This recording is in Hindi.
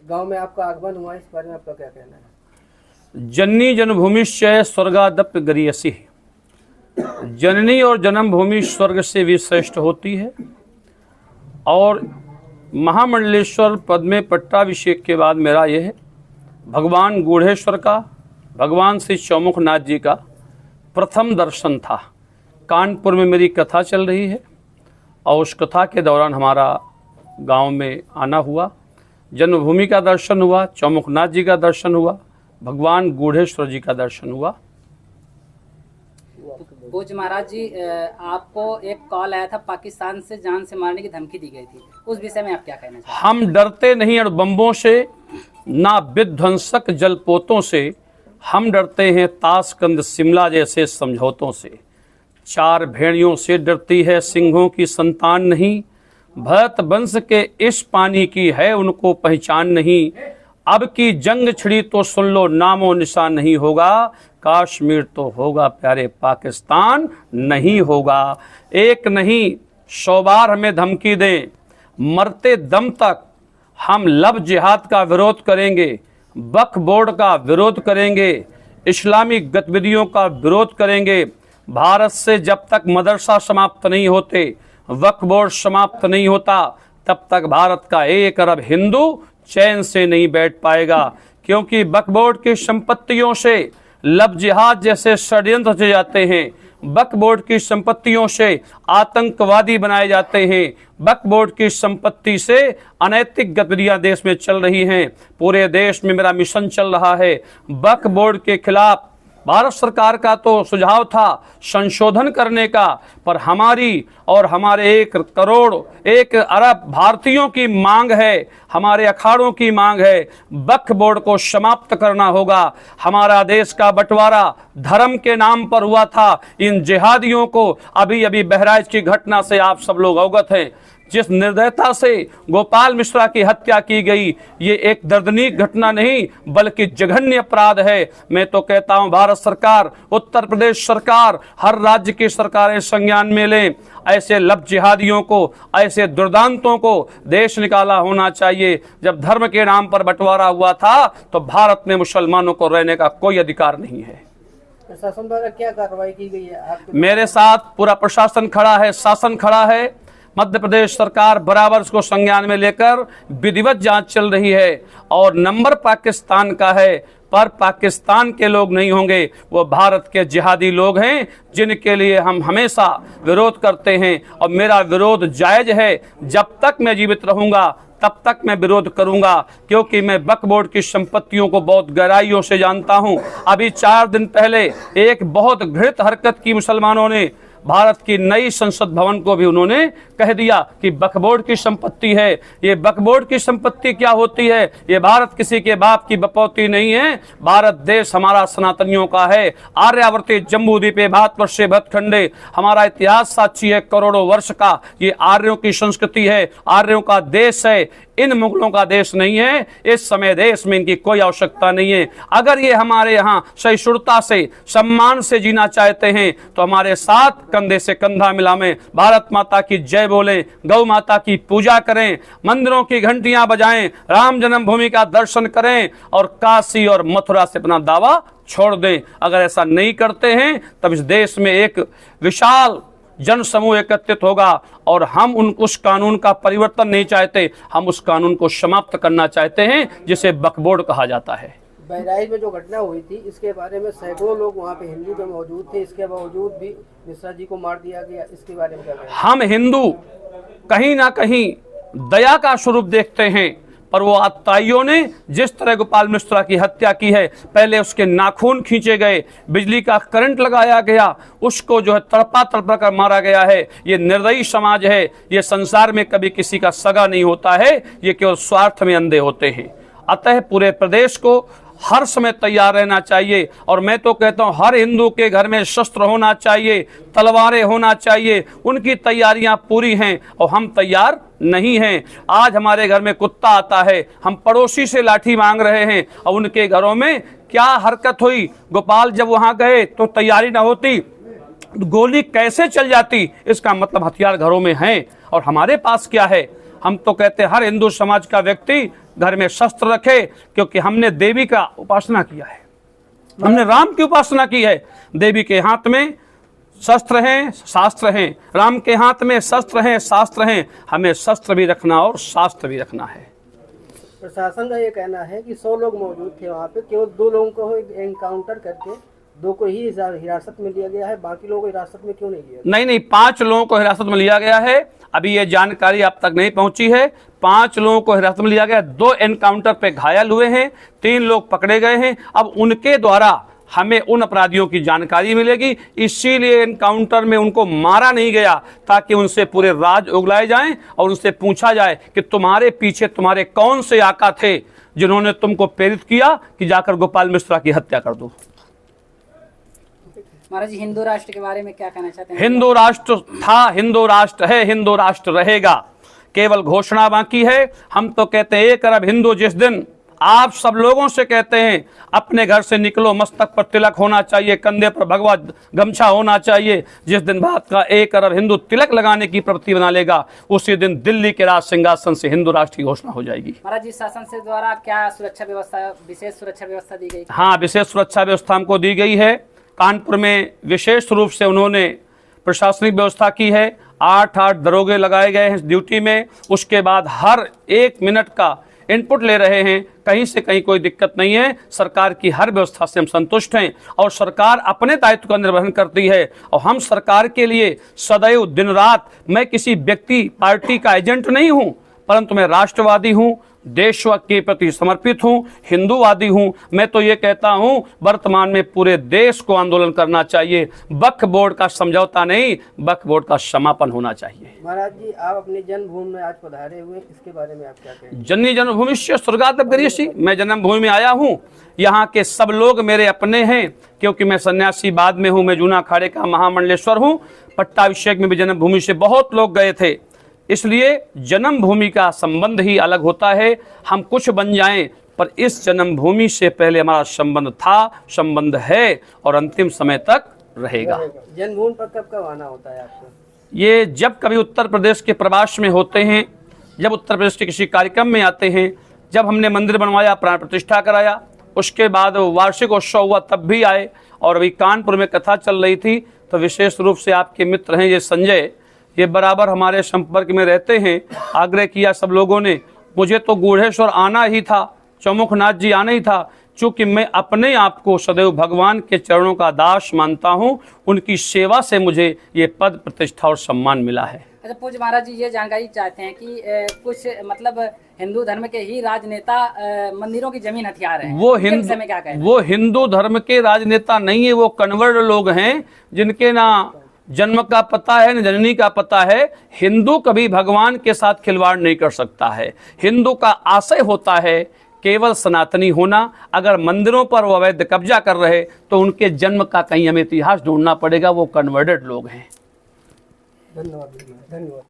गांव में आपका आगमन हुआ, इस बारे में आपका क्या कहना है? जननी जन्मभूमिश्च स्वर्गादप्य गरीयसी। जननी और जन्मभूमि स्वर्ग से भी श्रेष्ठ होती है। और महामंडलेश्वर पद में पट्टाभिषेक के बाद मेरा यह है, भगवान गूढ़ेश्वर का, भगवान श्री चौमुखनाथ जी का प्रथम दर्शन था। कानपुर में मेरी कथा चल रही है और उस कथा के दौरान हमारा गांव में आना हुआ, जन्मभूमि का दर्शन हुआ, चौमुखनाथ जी का दर्शन हुआ, भगवान गूढ़ेश्वर जी का दर्शन हुआ। पूज्य महाराज जी, आपको एक कॉल आया था पाकिस्तान से, जान से मारने की धमकी दी गई थी, उस विषय में आप क्या कहना चाहते हैं? हम डरते नहीं अणुबम्बों से, ना विध्वंसक जलपोतों से, हम डरते हैं ताशकंद शिमला जैसे समझौतों से। चार भेड़ियों से डरती है, सिंहों की संतान नहीं। भरत वंश के इस पानी की है उनको पहचान नहीं। अब की जंग छिड़ी तो सुन लो, नामो निशान नहीं होगा। कश्मीर तो होगा प्यारे, पाकिस्तान नहीं होगा। एक नहीं 100 बार हमें धमकी दें, मरते दम तक हम लब जिहाद का विरोध करेंगे, वक्फ बोर्ड का विरोध करेंगे, इस्लामी गतिविधियों का विरोध करेंगे। भारत से जब तक मदरसा समाप्त नहीं होते, वक्फ बोर्ड समाप्त नहीं होता, तब तक भारत का 1 अरब हिंदू चैन से नहीं बैठ पाएगा। क्योंकि वक्फ बोर्ड की संपत्तियों से लब जिहाद जैसे षड्यंत्र रचे जाते हैं, वक्फ बोर्ड की संपत्तियों से आतंकवादी बनाए जाते हैं, वक्फ बोर्ड की संपत्ति से अनैतिक गतिविधियां देश में चल रही हैं। पूरे देश में मेरा मिशन चल रहा है। वक्फ बोर्ड के खिलाफ भारत सरकार का तो सुझाव था संशोधन करने का, पर हमारी और हमारे 1 करोड़ 1 अरब भारतीयों की मांग है, हमारे अखाड़ों की मांग है, वक्फ बोर्ड को समाप्त करना होगा। हमारा देश का बंटवारा धर्म के नाम पर हुआ था। इन जिहादियों को अभी अभी बहराइच की घटना से आप सब लोग अवगत हैं, जिस निर्दयता से गोपाल मिश्रा की हत्या की गई, ये एक दर्दनीक घटना नहीं बल्कि जघन्य अपराध है। मैं तो कहता हूं भारत सरकार, उत्तर प्रदेश सरकार, हर राज्य की सरकारें संज्ञान में लें। ऐसे लब जिहादियों को, ऐसे दुर्दांतों को देश निकाला होना चाहिए। जब धर्म के नाम पर बंटवारा हुआ था तो भारत में मुसलमानों को रहने का कोई अधिकार नहीं है। प्रशासन द्वारा क्या कार्रवाई की गई है? मेरे साथ पूरा प्रशासन खड़ा है, शासन खड़ा है। मध्य प्रदेश सरकार बराबर इसको संज्ञान में लेकर विधिवत जांच चल रही है। और नंबर पाकिस्तान का है, पर पाकिस्तान के लोग नहीं होंगे, वो भारत के जिहादी लोग हैं, जिनके लिए हम हमेशा विरोध करते हैं। और मेरा विरोध जायज है। जब तक मैं जीवित रहूंगा तब तक मैं विरोध करूंगा, क्योंकि मैं वक्फ बोर्ड की संपत्तियों को बहुत गहराइयों से जानता हूं। अभी 4 दिन पहले एक बहुत घृणित हरकत की मुसलमानों ने, भारत की नई संसद भवन को भी उन्होंने कह दिया कि वक्फ बोर्ड की संपत्ति है। ये वक्फ बोर्ड की संपत्ति क्या होती है? ये भारत किसी के बाप की बपौती नहीं है। भारत देश हमारा सनातनियों का है। आर्यावर्ते जम्बू द्वीपे भारतवर्षे भरतखंडे, हमारा इतिहास साक्षी है करोड़ों वर्ष का। ये आर्यों की संस्कृति है, आर्यों का देश है, इन मुगलों का देश नहीं है। इस समय देश में इनकी कोई आवश्यकता नहीं है। अगर ये हमारे यहाँ सहिष्णुता से, सम्मान से जीना चाहते हैं तो हमारे साथ कंधे से कंधा मिलाएं, भारत माता की जय बोलें, गौ माता की पूजा करें, मंदिरों की घंटियां बजाएं, राम जन्मभूमि का दर्शन करें और काशी और मथुरा से अपना दावा छोड़ दें। अगर ऐसा नहीं करते हैं तब इस देश में एक विशाल जन समूह एकत्रित होगा और हम उस कानून का परिवर्तन नहीं चाहते, हम उस कानून को समाप्त करना चाहते हैं जिसे वक्फ बोर्ड कहा जाता है। बहराइच में जो घटना हुई थी, इसके बारे में सैकड़ों लोग वहाँ पे हिंदू जो मौजूद थे, इसके बावजूद भी मिश्रा जी को मार दिया गया, इसके बारे में क्या कहना है? हम हिंदू कहीं ना कहीं दया का स्वरूप देखते हैं, पर वो आतताइयों ने जिस तरह गोपाल मिश्रा की हत्या की है, पहले उसके नाखून खींचे गए, बिजली का करंट लगाया गया, उसको जो है तड़पा तड़पा कर मारा गया है। ये निर्दयी समाज है। ये संसार में कभी किसी का सगा नहीं होता है, ये केवल स्वार्थ में अंधे होते हैं। अतः पूरे प्रदेश को हर समय तैयार रहना चाहिए। और मैं तो कहता हूं हर हिंदू के घर में शस्त्र होना चाहिए, तलवारें होना चाहिए। उनकी तैयारियां पूरी हैं और हम तैयार नहीं हैं। आज हमारे घर में कुत्ता आता है, हम पड़ोसी से लाठी मांग रहे हैं और उनके घरों में क्या हरकत हुई। गोपाल जब वहां गए तो तैयारी ना होती, गोली कैसे चल जाती, इसका मतलब हथियार घरों में हैं। और हमारे पास क्या है? हम तो कहते हैं हर हिंदू समाज का व्यक्ति घर में शस्त्र रखे, क्योंकि हमने देवी का उपासना किया है, हमने राम की उपासना की है। देवी के हाथ में शस्त्र हैं, शास्त्र हैं, राम के हाथ में शस्त्र हैं, शास्त्र हैं, हमें शस्त्र भी रखना और शास्त्र भी रखना है। प्रशासन का ये कहना है कि 100 लोग मौजूद थे वहाँ पे, केवल 2 लोगों को एनकाउंटर करके 2 को ही हिरासत में लिया गया है, बाकी लोगों को हिरासत में क्यों नहीं लिया गया? नहीं, 5 लोगों को हिरासत में लिया गया है। अभी ये जानकारी आप तक नहीं पहुंची है। 5 लोगों को हिरासत में लिया गया, 2 एनकाउंटर पे घायल हुए हैं, 3 लोग पकड़े गए हैं। अब उनके द्वारा हमें उन अपराधियों की जानकारी मिलेगी, इसीलिए एनकाउंटर में उनको मारा नहीं गया, ताकि उनसे पूरे राज उगलाए जाएं और उनसे पूछा जाए कि तुम्हारे पीछे तुम्हारे कौन से आका थे जिन्होंने तुमको प्रेरित किया कि जाकर गोपाल मिश्रा की हत्या कर दो। महाराज जी, हिंदू राष्ट्र के बारे में क्या कहना चाहते हैं? हिंदू राष्ट्र था, हिंदू राष्ट्र है, हिंदू राष्ट्र रहेगा, केवल घोषणा बाकी है। हम तो कहते हैं 1 अरब हिंदू जिस दिन आप सब लोगों से कहते हैं अपने घर से निकलो, मस्तक पर तिलक होना चाहिए, कंधे पर भगवा गमछा होना चाहिए, जिस दिन भारत का 1 अरब हिंदू तिलक लगाने की प्रवृत्ति बना लेगा, उसी दिन दिल्ली के राज सिंहासन से हिंदू राष्ट्र की घोषणा हो जाएगी। महाराज जी, शासन से द्वारा क्या सुरक्षा व्यवस्था, विशेष सुरक्षा व्यवस्था दी गई? हाँ, विशेष सुरक्षा व्यवस्था हमको दी गई है। कानपुर में विशेष रूप से उन्होंने प्रशासनिक व्यवस्था की है। 8 दरोगे लगाए गए हैं ड्यूटी में। उसके बाद हर 1 मिनट का इनपुट ले रहे हैं, कहीं से कहीं कोई दिक्कत नहीं है। सरकार की हर व्यवस्था से हम संतुष्ट हैं और सरकार अपने दायित्व का निर्वहन करती है। और हम सरकार के लिए सदैव दिन रात, मैं किसी व्यक्ति पार्टी का एजेंट नहीं हूं, परंतु मैं राष्ट्रवादी हूं, देश के प्रति समर्पित हूं, हिंदूवादी हूं। मैं तो ये कहता हूं वर्तमान में पूरे देश को आंदोलन करना चाहिए। वक्फ बोर्ड का समझौता नहीं, वक्फ बोर्ड का समापन होना चाहिए। महाराज जी, आप अपनी जन्मभूमि में आज पधारे हुए, इसके बारे में आप क्या कहेंगे? जननी जन्मभूमि से स्वर्गात गरीयसी, मैं जन्मभूमि में आया हूँ। यहाँ के सब लोग मेरे अपने हैं, क्योंकि मैं सन्यासी बाद में हूँ। मैं जूना अखाड़े का महामंडलेश्वर हूँ। पट्टाभिषेक में भी जन्मभूमि से बहुत लोग गए थे, इसलिए जन्मभूमि का संबंध ही अलग होता है। हम कुछ बन जाएं, पर इस जन्मभूमि से पहले हमारा संबंध था, संबंध है और अंतिम समय तक रहेगा। जन्मभूमि पर कब कब आना होता है आपको? ये जब कभी उत्तर प्रदेश के प्रवास में होते हैं, जब उत्तर प्रदेश के किसी कार्यक्रम में आते हैं, जब हमने मंदिर बनवाया, प्राण प्रतिष्ठा कराया, उसके बाद वार्षिक उत्सव हुआ तब भी आए। और अभी कानपुर में कथा चल रही थी, तो विशेष रूप से आपके मित्र हैं ये संजय, ये बराबर हमारे संपर्क में रहते हैं। आग्रह किया सब लोगों ने, मुझे तो गूढ़ेश्वर आना ही था, चौमुखनाथ जी आना ही था, चूँकि मैं अपने आप को सदैव भगवान के चरणों का दास मानता हूँ। उनकी सेवा से मुझे ये पद, प्रतिष्ठा और सम्मान मिला है। अच्छा पूज्य महाराज जी, ये जानकारी चाहते हैं कि कुछ मतलब हिंदू धर्म के ही राजनेता मंदिरों की जमीन हथिया रहे हैं, वो हिंदू धर्म के राजनेता नहीं है, वो कन्वर्ट लोग हैं जिनके ना जन्म का पता है न जननी का पता है। हिंदू कभी भगवान के साथ खिलवाड़ नहीं कर सकता है। हिंदू का आशय होता है केवल सनातनी होना। अगर मंदिरों पर वो अवैध कब्जा कर रहे तो उनके जन्म का कहीं हमें इतिहास ढूंढना पड़ेगा। वो कन्वर्टेड लोग हैं। धन्यवाद।